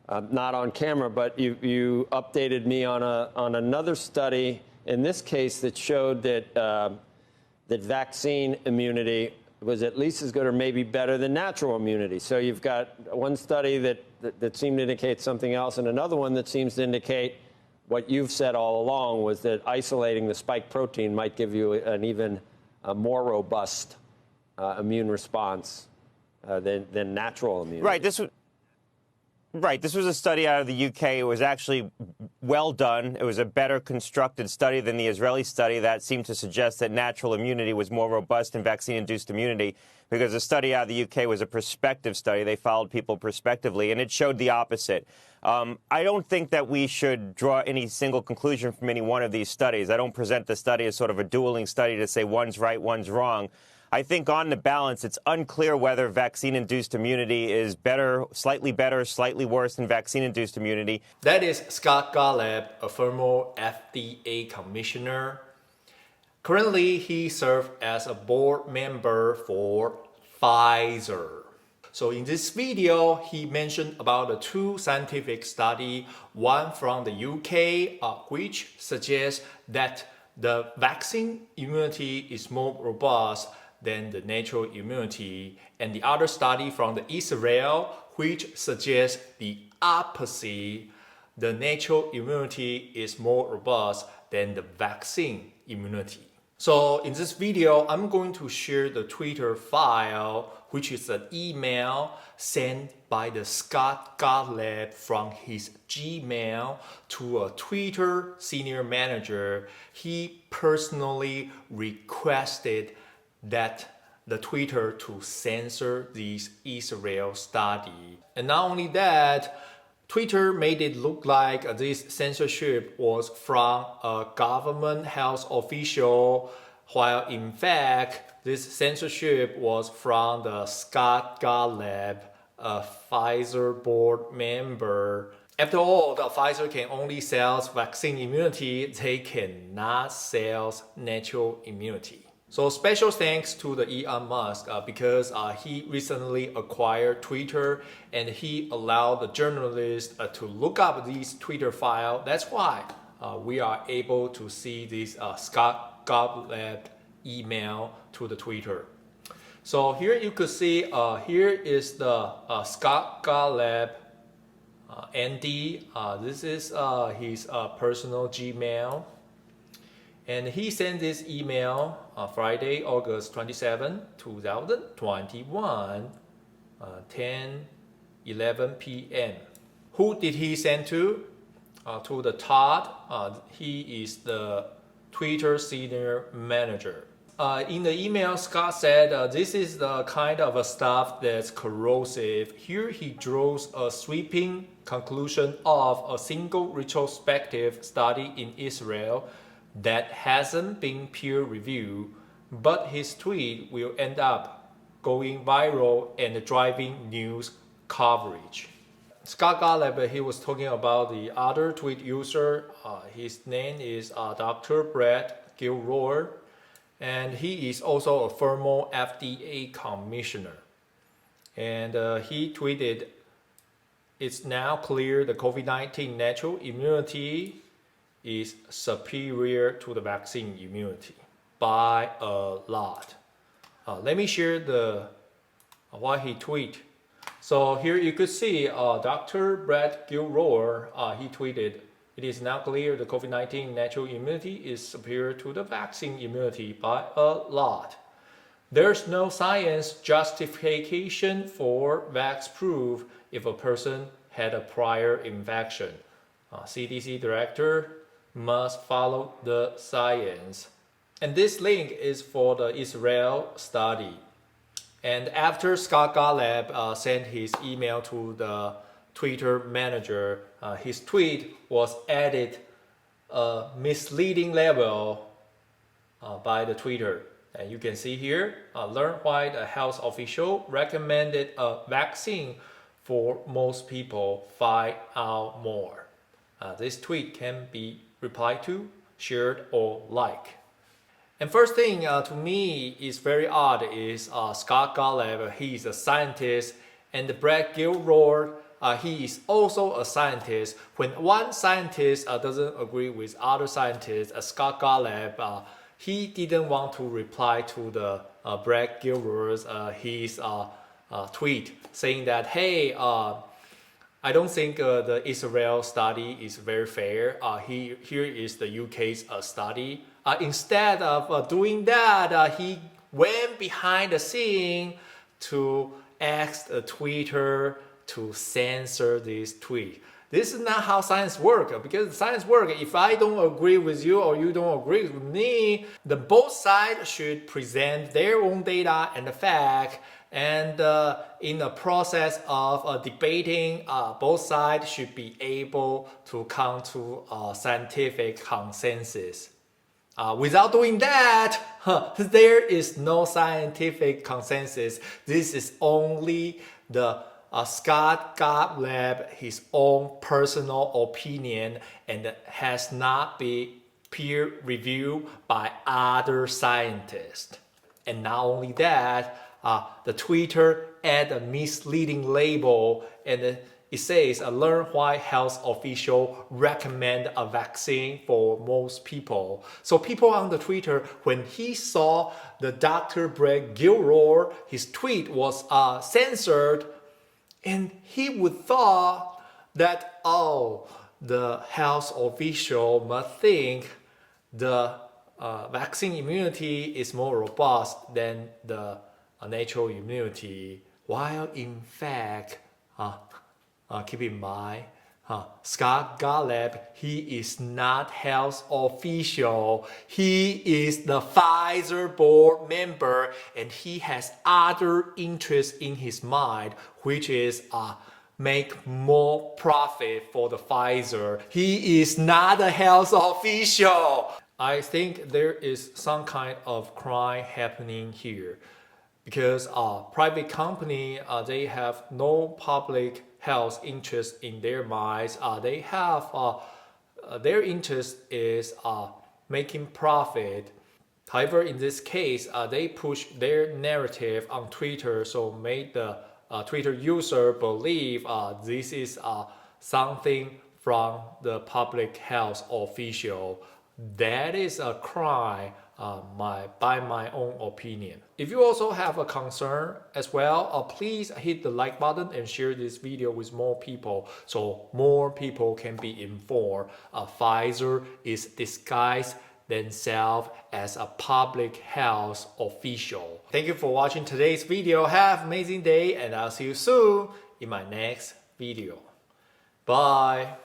not on camera, but you updated me on another study in this case that showed that that vaccine immunity was at least as good or maybe better than natural immunity. So you've got one study that seemed to indicate something else, and another one that seems to indicate what you've said all along, was that isolating the spike protein might give you an even more robust immune response than natural immunity. Right. This was a study out of the UK. It was actually well done. It was a better constructed study than the Israeli study that seemed to suggest that natural immunity was more robust than vaccine-induced immunity, because the study out of the UK was a prospective study. They followed people prospectively, and it showed the opposite. I don't think that we should draw any single conclusion from any one of these studies. I don't present the study as sort of a dueling study to say one's right, one's wrong. I think on the balance, it's unclear whether vaccine-induced immunity is better, slightly worse than vaccine-induced immunity. That is Scott Gottlieb, a former FDA commissioner. Currently, he serves as a board member for Pfizer. So in this video, he mentioned about the two scientific studies, one from the UK, which suggests that the vaccine immunity is more robust than the natural immunity, and the other study from the Israel, which suggests the opposite. The natural immunity is more robust than the vaccine immunity. So in this video, I'm going to share the Twitter file, which is an email sent by the Scott Gottlieb from his Gmail to a Twitter senior manager. He personally requested that the Twitter to censor this Israel study. And not only that, Twitter made it look like this censorship was from a government health official, while in fact, this censorship was from the Scott Gottlieb, a Pfizer board member. After all, the Pfizer can only sell vaccine immunity, they cannot sell natural immunity. So special thanks to the Elon Musk because he recently acquired Twitter, and he allowed the journalists to look up these Twitter file. That's why we are able to see this Scott Gottlieb email to the Twitter. So here you could see, here is the Scott Gottlieb ND. This is his personal Gmail. And he sent this email on Friday, August 27, 2021, 10:11 p.m. Who did he send to? To the Todd. He is the Twitter senior manager. In the email, Scott said, this is the kind of stuff that's corrosive. Here he draws a sweeping conclusion of a single retrospective study in Israel that hasn't been peer-reviewed, but his tweet will end up going viral and driving news coverage. Scott Gottlieb, he was talking about the other tweet user. His name is Dr. Brett Giroir, and he is also a former FDA commissioner. And he tweeted, "It's now clear the COVID-19 natural immunity is superior to the vaccine immunity by a lot." Let me share what he tweeted. So here you could see Dr. Brett Giroir, he tweeted, "It is now clear the COVID-19 natural immunity is superior to the vaccine immunity by a lot. There's no science justification for vax proof if a person had a prior infection. CDC director must follow the science." And this link is for the Israel study. And after Scott Gottlieb sent his email to the Twitter manager, his tweet was added a misleading label by the Twitter. And you can see here, learn why the health official recommended a vaccine for most people, find out more. This tweet can be replied to, shared, or liked. And first thing to me is very odd is Scott Gottlieb, he's a scientist, and Brett Giroir, he is also a scientist. When one scientist doesn't agree with other scientists, Scott Gottlieb, he didn't want to reply to the Brett Giroir's his tweet saying that, hey, I don't think the Israel study is very fair. Here is the UK's study. Instead of doing that, he went behind the scene to ask Twitter to censor this tweet. This is not how science works, because science works, if I don't agree with you or you don't agree with me, the both sides should present their own data and the fact, and in the process of debating, both sides should be able to come to a scientific consensus. Without doing that, there is no scientific consensus. This is only the Scott Gottlieb, his own personal opinion, and has not been peer reviewed by other scientists. And not only that, the Twitter add a misleading label, and it says learn why health official recommend a vaccine for most people. So people on the Twitter, when he saw the Dr. Brett Giroir, his tweet was censored, and he would thought that, oh, the health official must think the vaccine immunity is more robust than the natural immunity, while in fact, keep in mind, Scott Gottlieb, he is not health official. He is the Pfizer board member, and he has other interests in his mind, which is make more profit for the Pfizer. He is not a health official. I think there is some kind of crime happening here, because private company, they have no public health interest in their minds. They have their interest is making profit. However, in this case, they push their narrative on Twitter, so made the Twitter user believe this is something from the public health official. That is a crime, by my own opinion. If you also have a concern as well, please hit the like button and share this video with more people, so more people can be informed. Pfizer is disguised themselves as a public health official. Thank you for watching today's video. Have an amazing day, and I'll see you soon in my next video. Bye.